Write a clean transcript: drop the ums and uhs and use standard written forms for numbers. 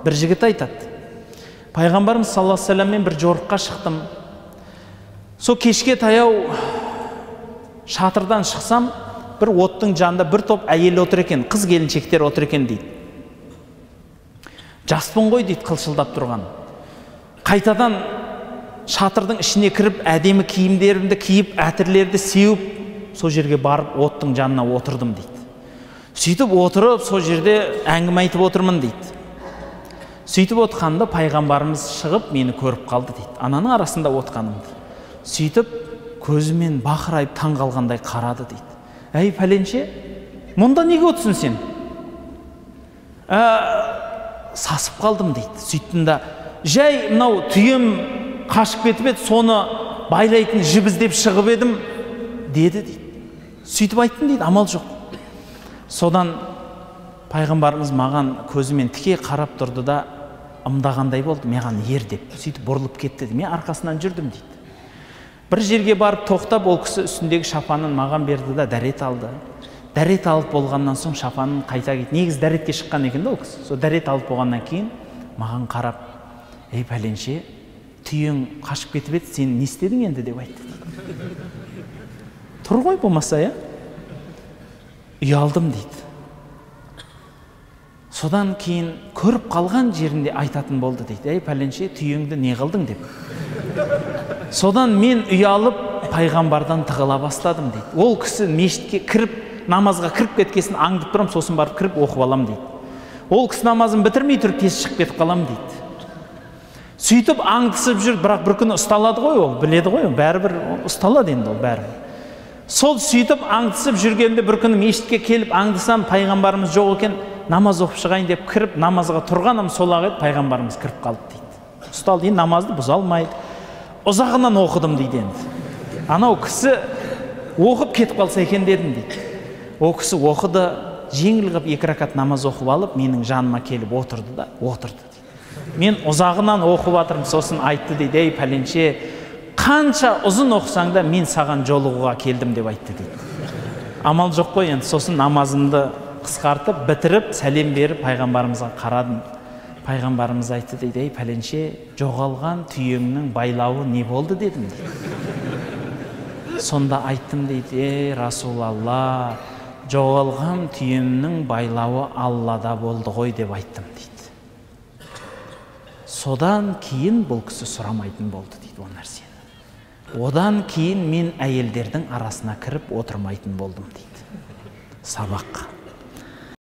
бір жігіт айтады, пайғамбарымыз саллаллаху алейхи вассаламмен бір жорыққа шықтым. Сол кешке таяу шатырдан шықсам, бір оттың жанында бір топ әйел отыр екен, қыз келіншектер отыр екен дейді. Жаспын ғой дейді, қылшылдап тұрған. Қайтадан шатырдың ішіне кіріп, әдемі киімдерімді киіп, әтірлерді сеуіп, сол жерге барып оттың жанына отырдым дейді. Сөйтіп отырып, сол жерде әңгіме айтып отырмын дейді. Сөйтіп отқанда пайғамбарымыз шығып, мені көріп қалды дейді. Ананың арасында отқанымды. Сөйтіп көзімен бақырайып таң қалғандай қарады дейді. Әй пәленше, мұнда неге отсың сен? Сасып қалдым дейді. Сөйттім да, жай мынау түйем қашып кетіп еді, соны байлайтын жіп іздеп шығып едім деді дейді. Сөйтіп айттым дейді, амал жоқ. Содан пайғамбарымыз маған көзімен тіке қарап тұрды да, ымдағандай болды, маған ер деп. Сөйтіп бұрылып кетті. Мен арқасынан жүрдім дейді. Бір жерге барып тоқтап, ол кісі үстіндегі шапанын маған берді да дәрет алды. Дәрет алып болғаннан соң шапанын қайта кетті. Негізі дәретке шыққан екен да ол кісі. Сол дәрет алып болғаннан кейін маған қарап, ей пәленше, түйең қашып кетіп еді, сен не істедің енді деп айтты. Тұр ғой болмаса, я? Ұялдым дейді. Содан кейін көріп қалған жерінде айтатын болды дейді. Ей пәленше, түйеңді не қылдың деп. Содан мен ұялып пайғамбардан тығыла бастадым дейді. Ол кісі мешітке кіріп, намазға кіріп кеткесін аңдып тұрам, сосын барып кіріп оқып алам дейді. Ол кісі намазын бітірмей тұрып тез шығып кетіп қалам дейді. Сөйтіп аңдысып жүр, бірақ бір күні ұсталады ғой ол, біледі ғой, бәрібір ұсталады енді ол бәрібір. Сол сөйтіп аңдысып жүргенде бір күні мешітке келіп аңдысам, пайғамбарымыз жоқ екен, намаз оқып шығайын деп кіріп, намазға тұрғаным сол-ақ еді, пайғамбарымыз кіріп қалды дейді. Ұсталды, енді намазды бұза алмайды. Ұзағынан оқыдым дейді енді. Анау кісі оқып кетіп қалса екен дедім дейді. Ол кісі оқыды, жеңіл қылып 2 ракат намаз оқып алып, менің жаныма келіп отырды да, отырды дейді. Мен ұзағынан оқып жатырмын, сосын айтты дейді, ей пәленше, қанша ұзын оқысаң да мен саған жолығуға келдім деп айтты дейді. Амал жоқ қой енді, сосын намазымды қысқартып, бітіріп, сәлем беріп, пайғамбарымызға қарадым. Пайғамбарымыз айтты дейді, ей пәленше, жоғалған түйеңнің байлауы не болды дедім дейді. Сонда айттым дейді, ей Расулалла, жоғалған түйемнің байлауы Аллада болды ғой деп айттым дейді. Содан кейін бұл кісі сұрамайтын болды дейді о нәрсені. Одан кейін мен әйелдердің арасына кіріп отырмайтын болдым дейді. Сабаққа.